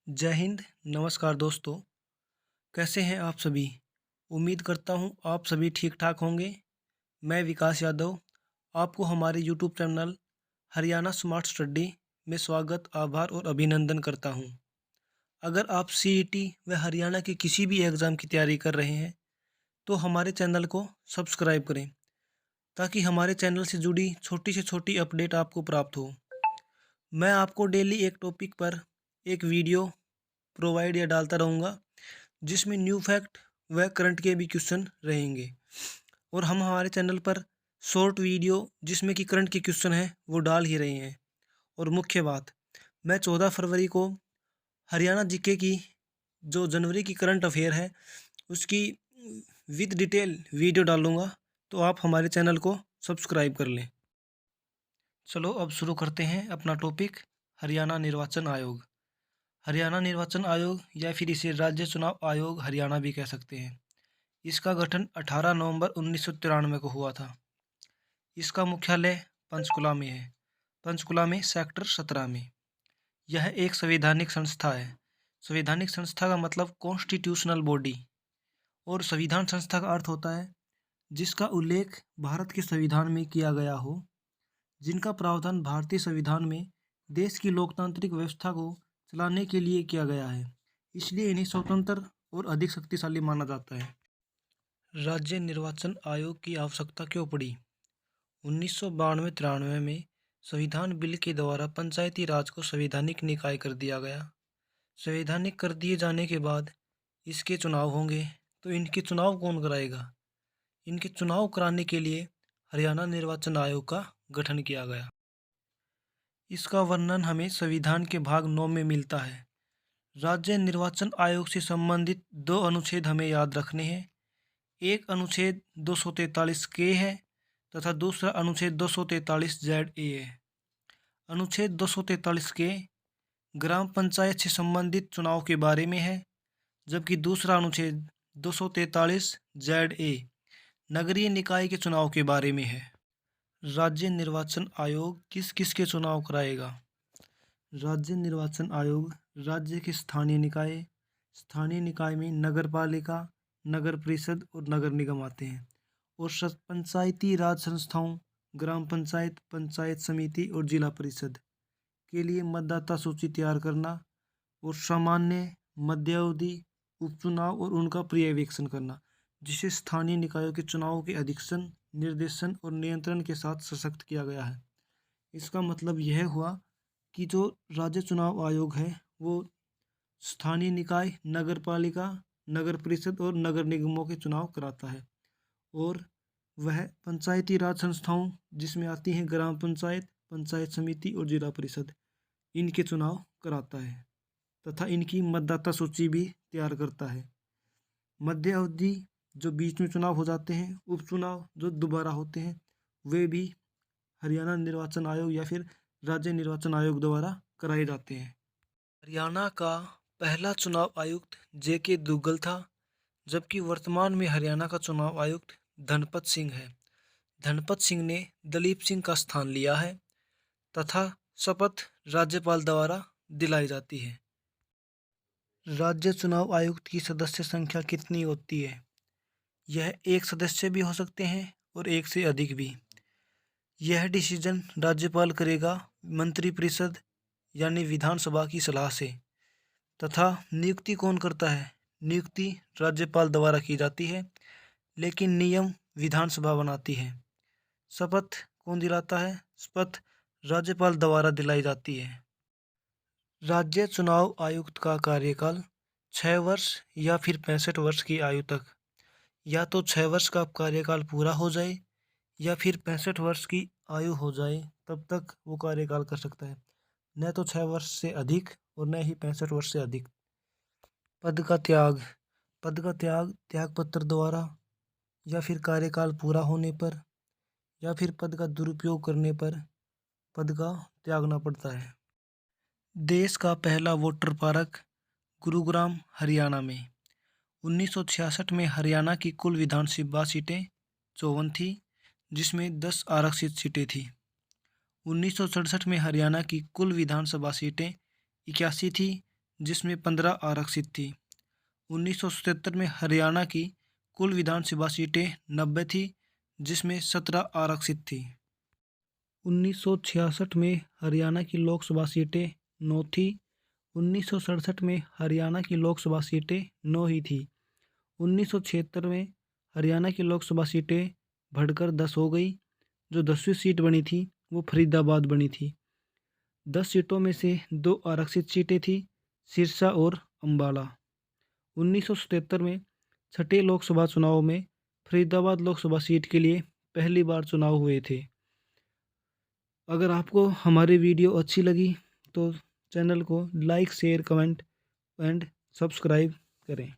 जय हिंद, नमस्कार दोस्तों। कैसे हैं आप सभी? उम्मीद करता हूं आप सभी ठीक-ठाक होंगे। मैं विकास यादव आपको हमारे YouTube channel Haryana smart study में स्वागत, आभार और अभिनंदन करता हूं। अगर आप सीईटी व हरियाणा के किसी भी एग्ज़ाम की तैयारी कर रहे हैं, तो हमारे चैनल को सब्सक्राइब करें, ताकि हमारे चैनल से जुड़ी छोटी से छोटी अपडेट आपको प्राप्त हो। मैं आपको डेली एक टॉपिक पर एक वीडियो प्रोवाइड या डालता रहूँगा, जिसमें न्यू फैक्ट व करंट के भी क्वेश्चन रहेंगे। और हम हमारे चैनल पर शॉर्ट वीडियो जिसमें कि करंट के क्वेश्चन हैं वो डाल ही रहे हैं। और मुख्य बात, मैं 14 फरवरी को हरियाणा जीके की जो जनवरी की करंट अफेयर है उसकी विद डिटेल वीडियो डालूँगा, तो आप हमारे चैनल को सब्सक्राइब कर लें। चलो अब शुरू करते हैं अपना टॉपिक, हरियाणा निर्वाचन आयोग। हरियाणा निर्वाचन आयोग या फिर इसे राज्य चुनाव आयोग हरियाणा भी कह सकते हैं। इसका गठन 18 नवंबर 1993 को हुआ था। इसका मुख्यालय पंचकुला में है। पंचकुला में सेक्टर 17 में। यह एक संवैधानिक संस्था है। संवैधानिक संस्था का मतलब कॉन्स्टिट्यूशनल बॉडी, और संविधान संस्था का अर्थ होता है जिसका उल्लेख भारत के संविधान में किया गया हो, जिनका प्रावधान भारतीय संविधान में देश की लोकतांत्रिक व्यवस्था को चलाने के लिए किया गया है। इसलिए इन्हें स्वतंत्र और अधिक शक्तिशाली माना जाता है। राज्य निर्वाचन आयोग की आवश्यकता क्यों पड़ी? 1992-93 में संविधान बिल के द्वारा पंचायती राज को संवैधानिक निकाय कर दिया गया। संवैधानिक कर दिए जाने के बाद इसके चुनाव होंगे, तो इनके चुनाव कौन कराएगा? इनके चुनाव कराने के लिए हरियाणा निर्वाचन आयोग का गठन किया गया। इसका वर्णन हमें संविधान के भाग 9 में मिलता है। राज्य निर्वाचन आयोग से संबंधित दो अनुच्छेद हमें याद रखने हैं। एक अनुच्छेद 243 के है तथा दूसरा अनुच्छेद 243 जेड ए है। अनुच्छेद 243 के ग्राम पंचायत से संबंधित चुनाव के बारे में है, जबकि दूसरा अनुच्छेद 243 जेड ए नगरीय निकाय के चुनाव के बारे में है। राज्य निर्वाचन आयोग किस किस के चुनाव कराएगा? राज्य निर्वाचन आयोग राज्य के स्थानीय निकाय में नगर पालिका, नगर परिषद और नगर निगम आते हैं। और पंचायती राज संस्थाओं, ग्राम पंचायत, पंचायत समिति और जिला परिषद के लिए मतदाता सूची तैयार करना और सामान्य, मध्यावधि उपचुनाव और उनका पर्यवेक्षण करना, जिसे स्थानीय निकायों के चुनाव के अधीक्षण, निर्देशन और नियंत्रण के साथ सशक्त किया गया है। इसका मतलब यह हुआ कि जो राज्य चुनाव आयोग है वो स्थानीय निकाय, नगर पालिका, नगर परिषद और नगर निगमों के चुनाव कराता है। और वह पंचायती राज संस्थाओं जिसमें आती हैं ग्राम पंचायत, पंचायत समिति और जिला परिषद, इनके चुनाव कराता है तथा इनकी मतदाता सूची भी तैयार करता है। मध्य अवधि जो बीच में चुनाव हो जाते हैं, उपचुनाव जो दोबारा होते हैं, वे भी हरियाणा निर्वाचन आयोग या फिर राज्य निर्वाचन आयोग द्वारा कराए जाते हैं। हरियाणा का पहला चुनाव आयुक्त जेके दुग्गल था, जबकि वर्तमान में हरियाणा का चुनाव आयुक्त धनपत सिंह है। धनपत सिंह ने दलीप सिंह का स्थान लिया है तथा शपथ राज्यपाल द्वारा दिलाई जाती है। राज्य चुनाव आयुक्त की सदस्य संख्या कितनी होती है? यह एक सदस्य भी हो सकते हैं और एक से अधिक भी। यह डिसीजन राज्यपाल करेगा मंत्रिपरिषद यानी विधानसभा की सलाह से। तथा नियुक्ति कौन करता है? नियुक्ति राज्यपाल द्वारा की जाती है, लेकिन नियम विधानसभा बनाती है। शपथ कौन दिलाता है? शपथ राज्यपाल द्वारा दिलाई जाती है। राज्य चुनाव आयुक्त का कार्यकाल 6 वर्ष या फिर 65 वर्ष की आयु तक, या तो 6 वर्ष का कार्यकाल पूरा हो जाए या फिर 65 वर्ष की आयु हो जाए, तब तक वो कार्यकाल कर सकता है। न तो 6 वर्ष से अधिक और न ही 65 वर्ष से अधिक। पद का त्याग त्यागपत्र द्वारा, या फिर कार्यकाल पूरा होने पर, या फिर पद का दुरुपयोग करने पर पद का त्यागना पड़ता है। देश का पहला वोटर पार्क गुरुग्राम हरियाणा में। 1966 में हरियाणा की कुल विधानसभा सीटें 54 थी, जिसमें 10 आरक्षित सीटें थी। 1967 में हरियाणा की कुल विधानसभा सीटें 81 थी, जिसमें 15 आरक्षित थी। 1977 में हरियाणा की कुल विधानसभा सीटें 90 थी, जिसमें 17 आरक्षित थी। 1966 में हरियाणा की लोकसभा सीटें 9 थी। 1967 में हरियाणा की लोकसभा सीटें 9 ही थी। 1976 में हरियाणा की लोकसभा सीटें बढ़कर 10 हो गई। जो 10वीं सीट बनी थी वो फरीदाबाद बनी थी। 10 सीटों में से 2 आरक्षित सीटें थी, सिरसा और अम्बाला। 1977 में छठे लोकसभा चुनाव में फरीदाबाद लोकसभा सीट के लिए पहली बार चुनाव हुए थे। अगर आपको हमारी वीडियो अच्छी लगी तो चैनल को like, share, comment and subscribe करें।